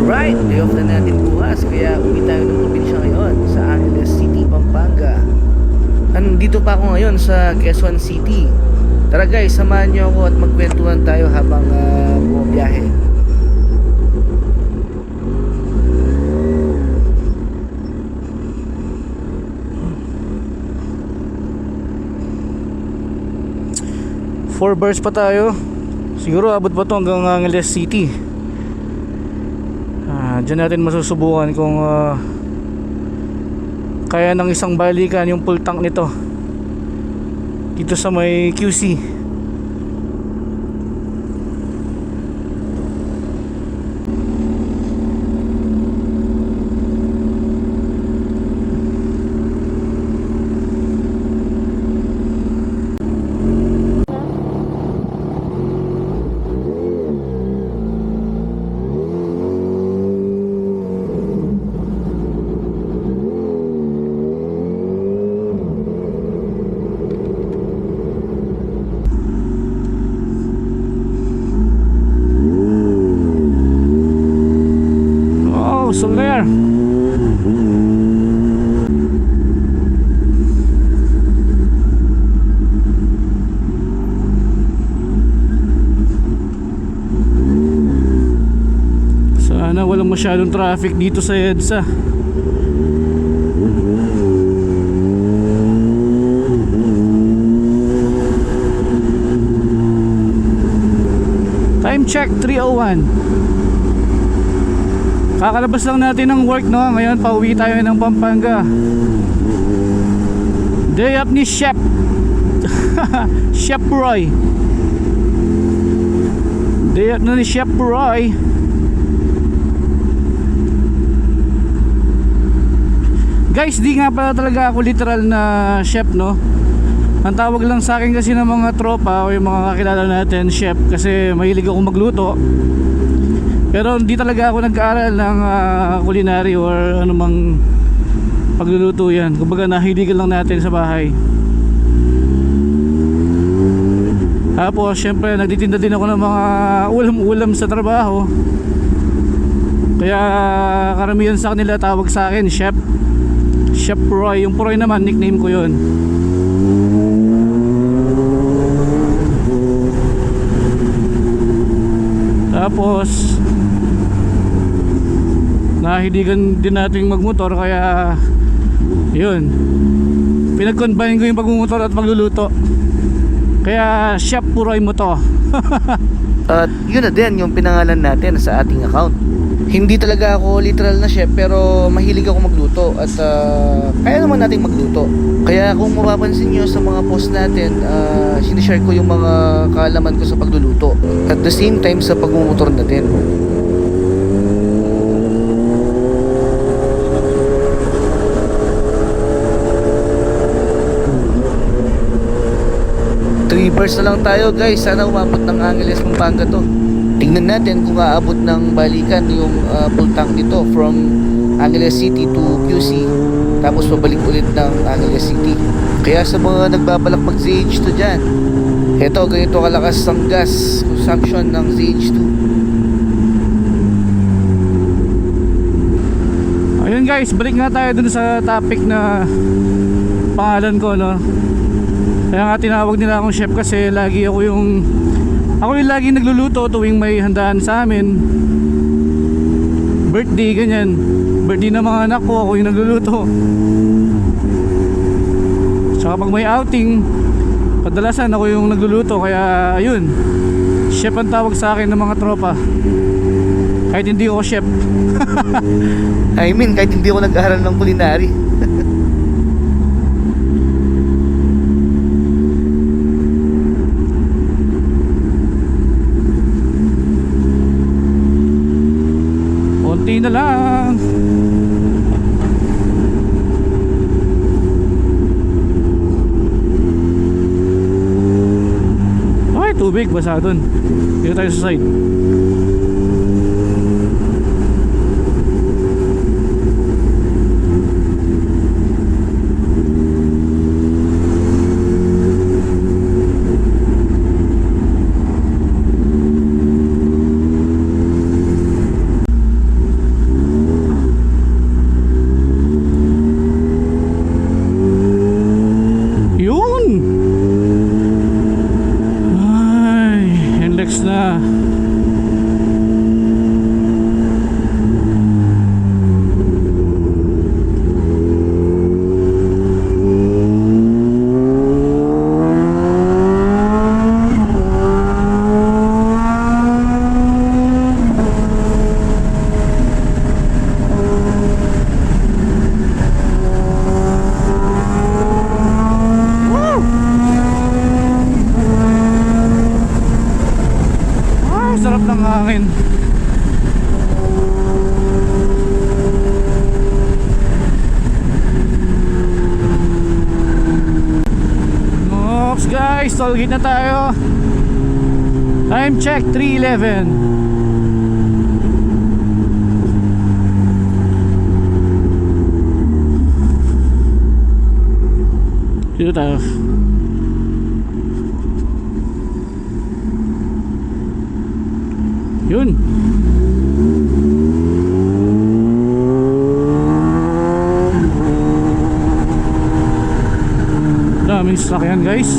Alright, day off na natin bukas, kaya uwi tayo ng probinsya ngayon sa Angeles City, Pampanga. Nandito pa ako ngayon sa Quezon City. Tara guys, samahan niyo ako at magkwentuhan tayo habang bumabiyahe. Four bars pa tayo. Siguro abot pa to hanggang Angeles City. Diyan natin masusubukan kung kaya ng isang balikan yung full tank nito dito sa may QC. Soler. Sana walang masyadong traffic dito sa EDSA. Time check 3:01. Kakalabas lang natin ng work, no? Ngayon pauwi tayo ng Pampanga. Day up ni Chef Chef Roy. Day up na ni Chef Roy. Guys, di nga pala talaga ako literal na chef, no? Ang tawag lang sa akin kasi ng mga tropa o yung mga kakilala natin chef, kasi mahilig ako magluto. Pero hindi talaga ako nag-aaral ng culinary or anumang pagluluto yan. Kumbaga nahiligan lang natin sa bahay. Tapos syempre nagtitinda din ako ng mga ulam-ulam sa trabaho. Kaya karamihan sa kanila tawag sa akin Chef Chef Roy. Yung Roy naman nickname ko yun. Tapos nahiligan din natin magmotor, kaya yun, pinag-combine ko yung pagmumotor at pagluluto. Kaya Chef Puroy mo to. At yun na din yung pinangalan natin sa ating account. Hindi talaga ako literal na chef, pero mahilig ako magluto at kaya naman nating magluto. Kaya kung mapapansin nyo sa mga post natin, sinishare ko yung mga kaalaman ko sa pagluluto at the same time sa pagmumotor natin. Bars na lang tayo guys, sana umabot ng Angeles, Pampanga to. Tingnan natin kung aabot ng balikan yung full tank nito from Angeles City to QC, tapos pabalik ulit ng Angeles City. Kaya sa mga nagbabalak mag ZH2 dyan, eto, ganito kalakas ang gas consumption ng ZH2. Ayun guys, balik nga tayo dun sa topic na pangalan ko, no? Kaya nga tinawag nila akong chef kasi ako yung laging nagluluto tuwing may handaan sa amin. Birthday, ganyan. Birthday ng mga anak ko, ako yung nagluluto. Tsaka pag may outing, kadalasan ako yung nagluluto. Kaya ayun, chef ang tawag sa akin ng mga tropa. Kahit hindi ako chef. I mean, kahit hindi ako nag-aaral ng culinary. Na lang. Okay, tubig basa dun. Dito tayo sa side. guys, toll gate na tayo. Time check 3:11. Dito tayo. Yun. Daming sasakyan guys.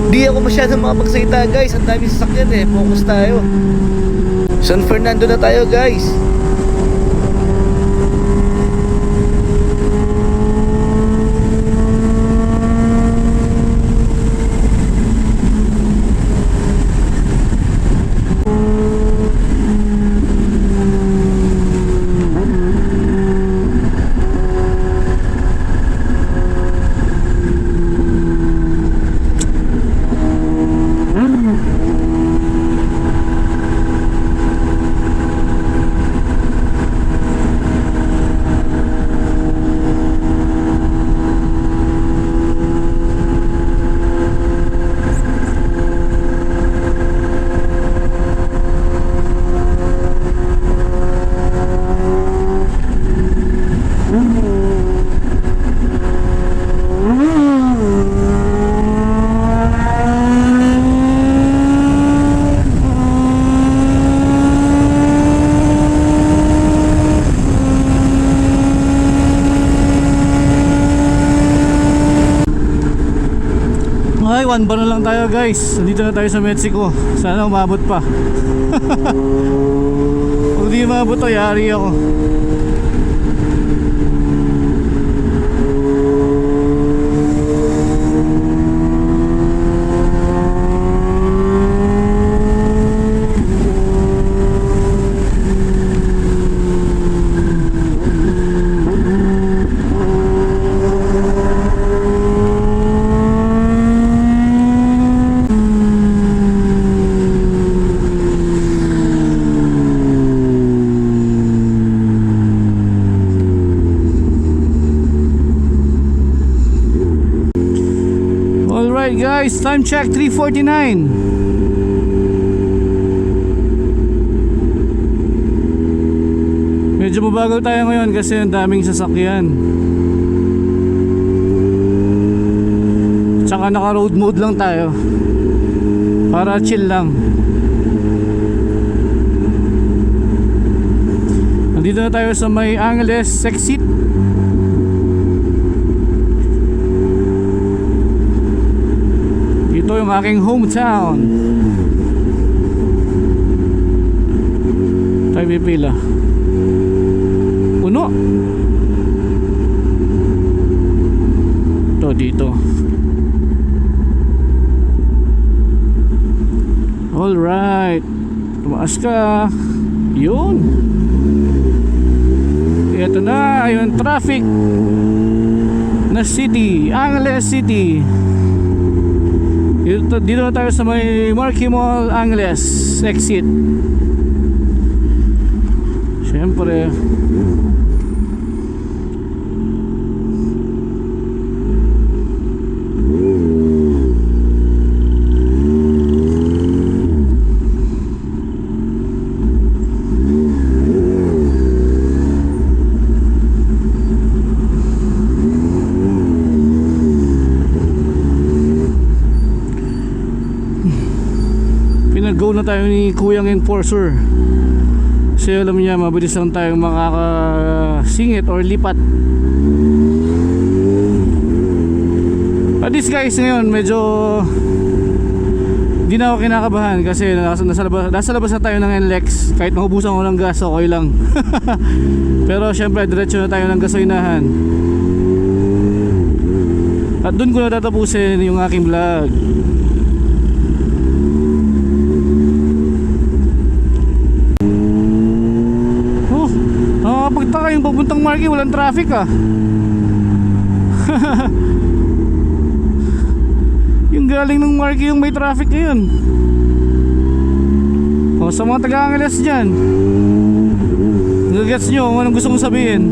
Di ako masyadong makapagsalita guys, ang daming sasakyan eh, focus tayo. San Fernando na tayo guys. Ay, 1 bar na lang tayo guys. Dito na tayo sa Mexico. Sana umabot pa. Kung di umabot to, yari ako. Alright guys, time check 3:49. Medyo mabagal tayo ngayon kasi ang daming sasakyan. Tsaka naka road mode lang tayo para chill lang. Nandito na tayo sa may Angeles exit. Ito yung aking hometown. Tayo pipila. Puno. Ito dito. Alright. Tumaas ka. Yun. Ito na yung traffic na city, Angeles City. Dito na tayo sa may Marquee Mall, Angeles exit. Siyempre tayo ni Kuyang Enforcer. Kasi alam niya, mabilis lang tayong makakasingit or lipat. At least guys, ngayon medyo di na ako kinakabahan kasi nasa labas na tayo ng NLEX. Kahit mahubusan ko ng gas, okay lang. Pero syempre, diretso na tayo ng gasolinahan. At dun ko na tatapusin yung aking vlog. Oh, nakakapagtaka yung papuntang Marquee, walang traffic ah. Yung galing ng Marquee yung may traffic ngayon. O, sa mga taga-Angeles dyan, nagagets nyo kung anong gusto kong sabihin.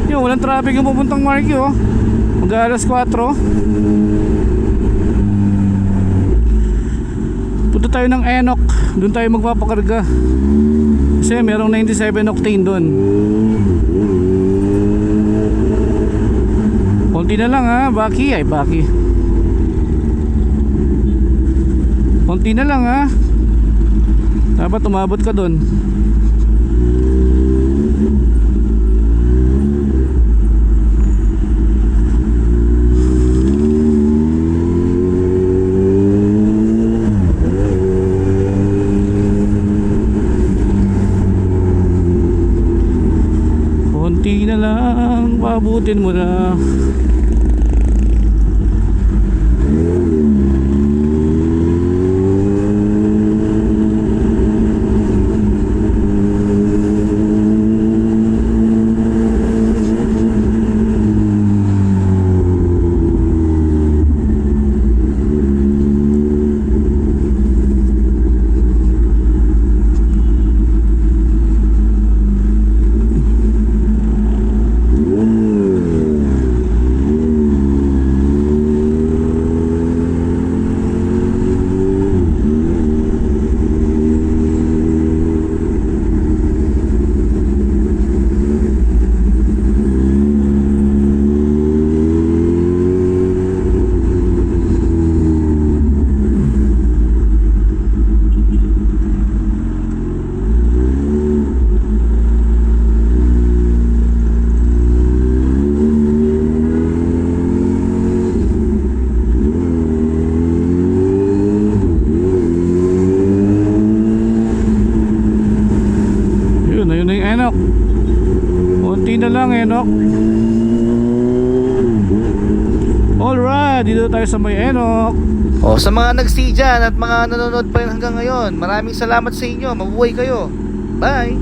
Yung walang traffic yung papuntang Marquee oh. Mag-alas 4. Punta tayo ng Enoch. Doon tayo magpapakarga. Kasi merong 97 octane doon. Konti na lang ha, Baki. Ay, Baki. Konti na lang ha. Dapat umabot ka doon. Konti na lang, pabutin mo na. Ayun na yung Enoch. Konti na lang Enoch. Alright, dito tayo sa may Enoch. O, sa mga nag-see dyan at mga nanonood pa rin hanggang ngayon, maraming salamat sa inyo. Mabuhay kayo. Bye!